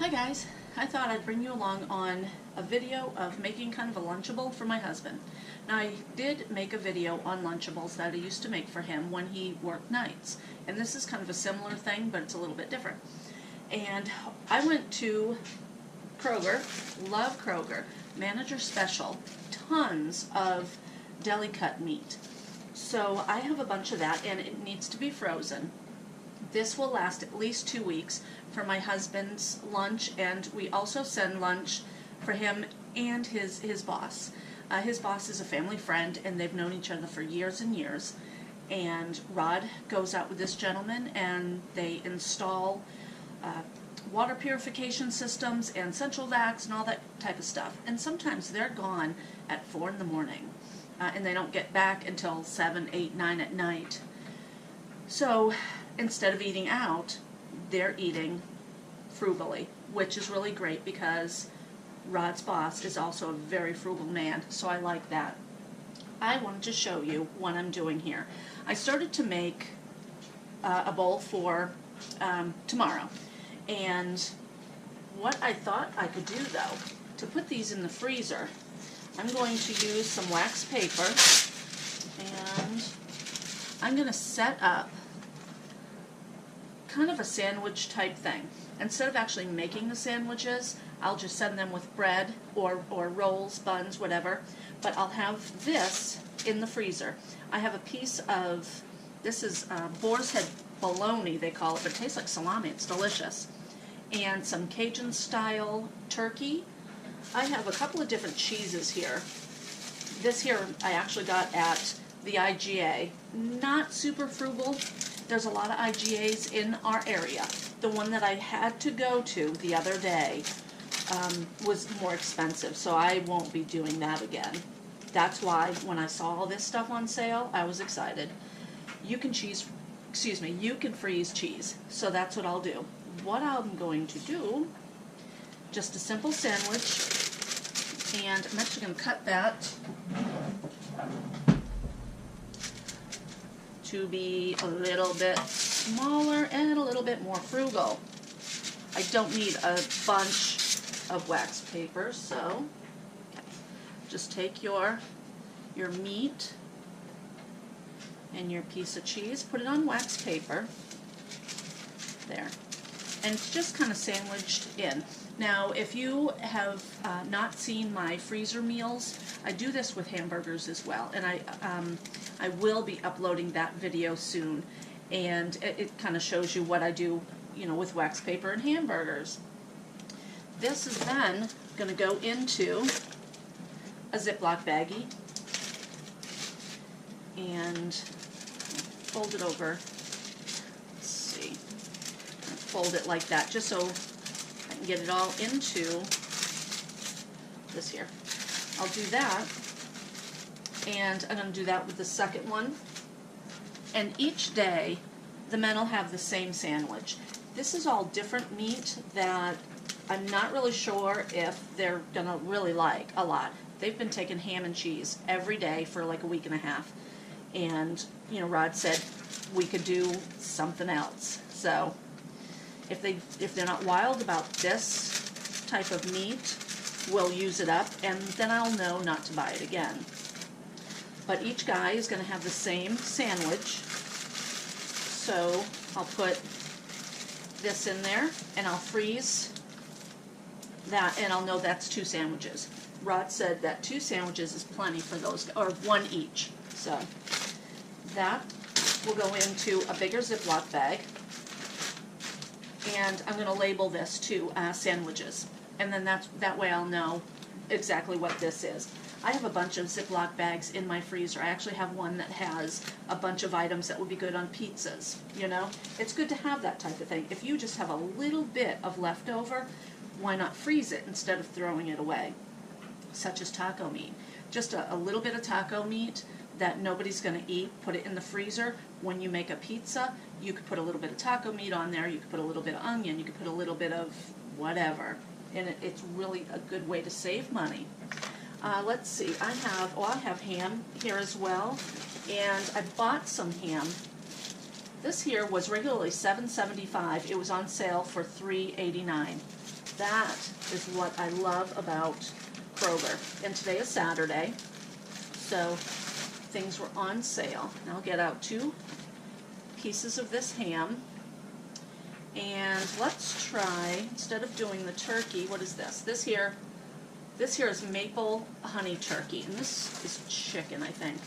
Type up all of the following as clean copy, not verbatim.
Hi guys, I thought I'd bring you along on a video of making kind of a Lunchable for my husband. Now I did make a video on Lunchables that I used to make for him when he worked nights, and this is kind of a similar thing but it's a little bit different. And I went to Kroger, love Kroger, Manager Special, tons of deli cut meat. So I have a bunch of that and it needs to be frozen. This will last at least 2 weeks for my husband's lunch, and we also send lunch for him and his boss. His boss is a family friend and they've known each other for years and years. And Rod goes out with this gentleman and they install water purification systems and central vacs and all that type of stuff. And sometimes they're gone at 4 in the morning and they don't get back until 7, 8, 9 at night. So instead of eating out, they're eating frugally, which is really great because Rod's boss is also a very frugal man, so I like that. I wanted to show you what I'm doing here. I started to make a bowl for tomorrow, and what I thought I could do though, to put these in the freezer, I'm going to use some wax paper and I'm going to set up kind of a sandwich type thing. Instead of actually making the sandwiches, I'll just send them with bread or rolls, buns, whatever. But I'll have this in the freezer. I have a piece of, this is boar's head bologna they call it, but it tastes like salami, it's delicious. And some Cajun style turkey. I have a couple of different cheeses here. This here I actually got at the IGA. Not super frugal. There's a lot of IGAs in our area. The one that I had to go to the other day was more expensive, so I won't be doing that again. That's why when I saw all this stuff on sale, I was excited. You can you can freeze cheese, so that's what I'll do. What I'm going to do, just a simple sandwich, and I'm actually going to cut that to be a little bit smaller and a little bit more frugal. I don't need a bunch of wax paper, so just take your meat and your piece of cheese, put it on wax paper, there, and it's just kind of sandwiched in. Now, if you have not seen my freezer meals, I do this with hamburgers as well, and I will be uploading that video soon, and it kind of shows you what I do, you know, with wax paper and hamburgers. This is then going to go into a Ziploc baggie and fold it over. Let's see, fold it like that, just so I can get it all into this here. I'll do that, and I'm going to do that with the second one. And each day, the men will have the same sandwich. This is all different meat that I'm not really sure if they're going to really like a lot. They've been taking ham and cheese every day for like a week and a half. And, you know, Rod said we could do something else. So if they're not wild about this type of meat, we'll use it up, and then I'll know not to buy it again. But each guy is going to have the same sandwich, so I'll put this in there, and I'll freeze that, and I'll know that's 2 sandwiches. Rod said that 2 sandwiches is plenty for those, or 1 each. So that will go into a bigger Ziploc bag, and I'm going to label this to sandwiches. And then that way I'll know exactly what this is. I have a bunch of Ziploc bags in my freezer. I actually have one that has a bunch of items that would be good on pizzas, you know? It's good to have that type of thing. If you just have a little bit of leftover, why not freeze it instead of throwing it away? Such as taco meat. Just a little bit of taco meat that nobody's going to eat, put it in the freezer. When you make a pizza, you could put a little bit of taco meat on there, you could put a little bit of onion, you could put a little bit of whatever. And it's really a good way to save money. Let's see, I have ham here as well, and I bought some ham. This here was regularly $7.75. It was on sale for $3.89. that is what I love about Kroger. And today is Saturday, so things were on sale. And I'll get out 2 pieces of this ham. And let's try, instead of doing the turkey, what is this? This here is maple honey turkey. And this is chicken, I think.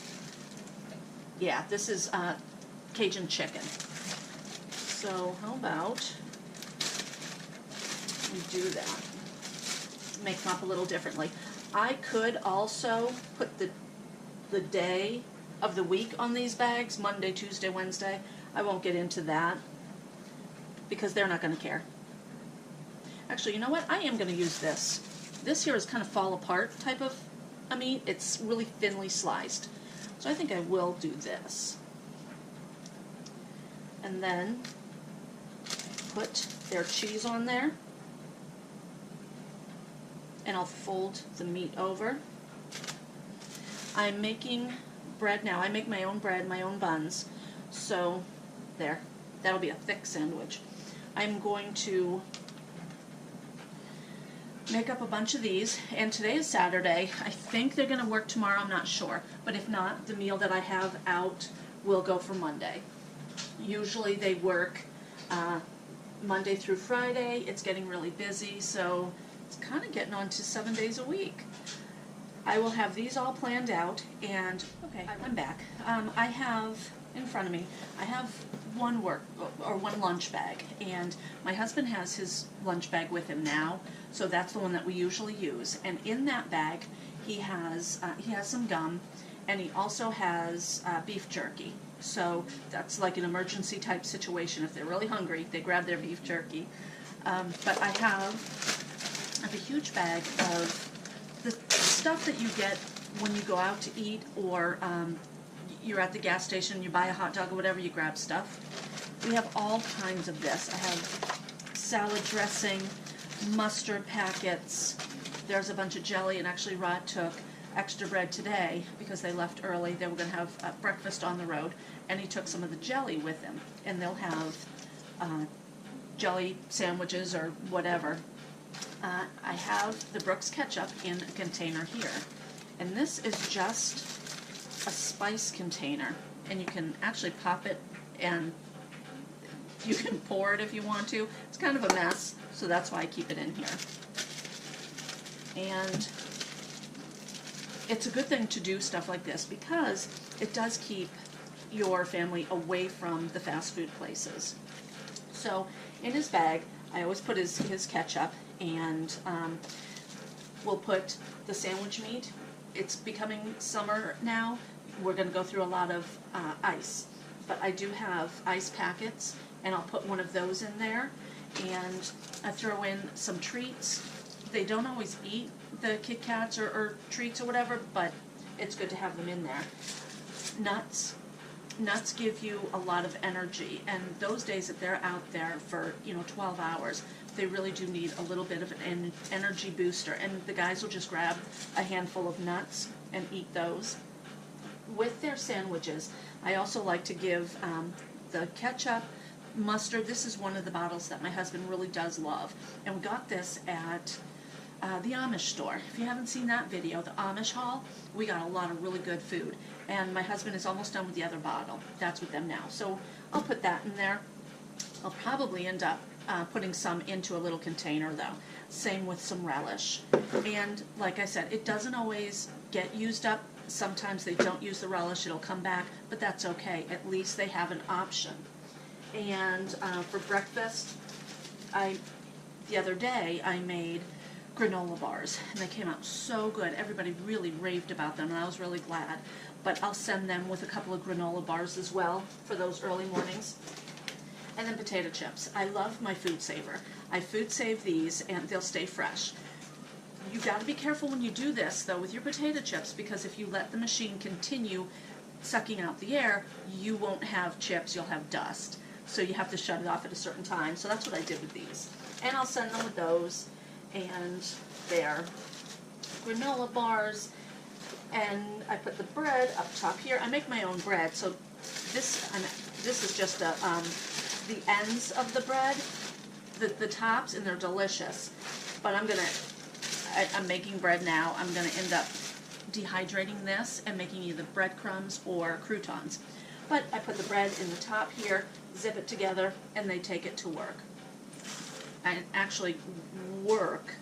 Yeah, this is Cajun chicken. So how about we do that? Make them up a little differently. I could also put the day of the week on these bags, Monday, Tuesday, Wednesday. I won't get into that because they're not going to care. Actually, you know what? I am going to use this. This here is kind of fall apart type of meat. It's really thinly sliced. So I think I will do this. And then put their cheese on there. And I'll fold the meat over. I'm making bread now. I make my own bread, my own buns. So there, that'll be a thick sandwich. I'm going to make up a bunch of these, and today is Saturday. I think they're going to work tomorrow, I'm not sure. But if not, the meal that I have out will go for Monday. Usually they work Monday through Friday. It's getting really busy, so it's kind of getting on to 7 days a week. I will have these all planned out, and okay, I'm back. I have in front of me, I have one lunch bag, and my husband has his lunch bag with him now, so that's the one that we usually use. And in that bag, he has some gum, and he also has beef jerky. So that's like an emergency type situation. If they're really hungry, they grab their beef jerky. But I have a huge bag of the stuff that you get when you go out to eat, or you're at the gas station, you buy a hot dog or whatever, you grab stuff. We have all kinds of this. I have salad dressing, mustard packets. There's a bunch of jelly, and actually Rod took extra bread today because they left early. They were going to have breakfast on the road, and he took some of the jelly with him. And they'll have jelly sandwiches or whatever. I have the Brooks ketchup in a container here. And this is just a spice container. And you can actually pop it and you can pour it if you want to. It's kind of a mess, so that's why I keep it in here. And it's a good thing to do stuff like this because it does keep your family away from the fast food places. So in his bag, I always put his ketchup, and we'll put the sandwich meat. It's becoming summer now. We're going to go through a lot of ice. But I do have ice packets, and I'll put one of those in there. And I throw in some treats. They don't always eat the Kit Kats or treats or whatever, but it's good to have them in there. Nuts. Nuts give you a lot of energy, and those days that they're out there for 12 hours, they really do need a little bit of an energy booster, and the guys will just grab a handful of nuts and eat those. With their sandwiches, I also like to give the ketchup, mustard. This is one of the bottles that my husband really does love, and we got this at the Amish store. If you haven't seen that video, the Amish haul, we got a lot of really good food. And my husband is almost done with the other bottle. That's with them now. So I'll put that in there. I'll probably end up putting some into a little container though. Same with some relish. And like I said, it doesn't always get used up. Sometimes they don't use the relish. It'll come back, but that's okay. At least they have an option. And for breakfast, the other day I made granola bars, and they came out so good. Everybody really raved about them, and I was really glad. But I'll send them with a couple of granola bars as well for those early mornings. And then potato chips. I love my Food Saver. I food save these, and they'll stay fresh. You've got to be careful when you do this, though, with your potato chips, because if you let the machine continue sucking out the air, you won't have chips, you'll have dust. So you have to shut it off at a certain time. So that's what I did with these. And I'll send them with those. And their granola bars, and I put the bread up top here. I make my own bread, so this is just the ends of the bread. the tops, and they're delicious. But I'm making bread now. I'm gonna end up dehydrating this and making either breadcrumbs or croutons. But I put the bread in the top here, zip it together, and they take it to work. And actually, work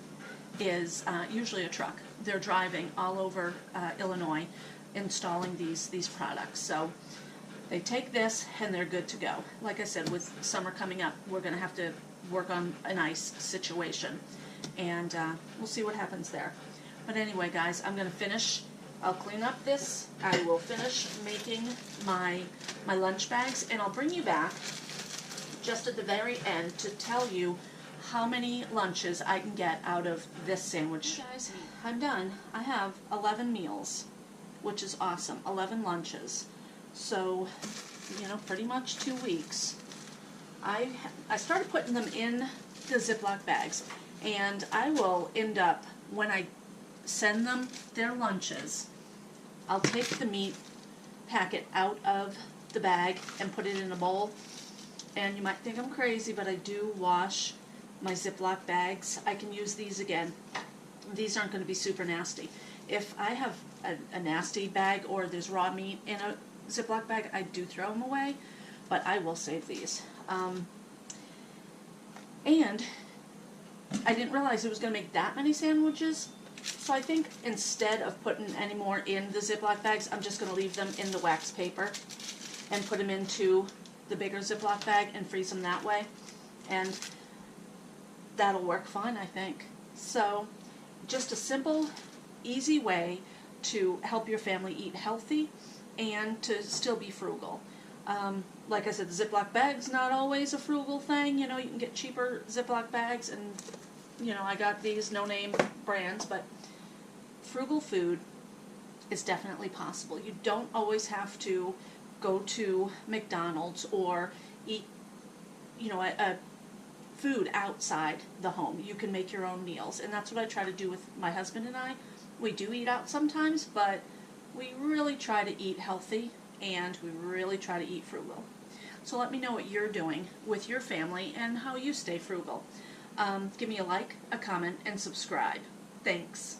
is usually a truck. They're driving all over Illinois, installing these products. So they take this and they're good to go. Like I said, with summer coming up, we're going to have to work on an ice situation, and we'll see what happens there. But anyway, guys, I'm going to finish. I'll clean up this. I will finish making my lunch bags, and I'll bring you back just at the very end to tell you how many lunches I can get out of this sandwich. Hey guys, I'm done. I have 11 meals, which is awesome. 11 lunches. So, you know, pretty much 2 weeks. I started putting them in the Ziploc bags, and I will end up, when I send them their lunches, I'll take the meat packet out of the bag and put it in a bowl. And you might think I'm crazy, but I do wash my Ziploc bags. I can use these again. These aren't going to be super nasty. If I have a nasty bag or there's raw meat in a Ziploc bag, I do throw them away, but I will save these. And I didn't realize it was going to make that many sandwiches, so I think instead of putting any more in the Ziploc bags, I'm just going to leave them in the wax paper and put them into the bigger Ziploc bag and freeze them that way. And that'll work fine, I think. So, just a simple, easy way to help your family eat healthy and to still be frugal. Like I said, the Ziploc bag's not always a frugal thing. You know, you can get cheaper Ziploc bags, and, you know, I got these no-name brands, but frugal food is definitely possible. You don't always have to go to McDonald's or eat, you know, a food outside the home. You can make your own meals, and that's what I try to do with my husband and I. We do eat out sometimes, but we really try to eat healthy, and we really try to eat frugal. So let me know what you're doing with your family and how you stay frugal. Give me a like, a comment, and subscribe. Thanks.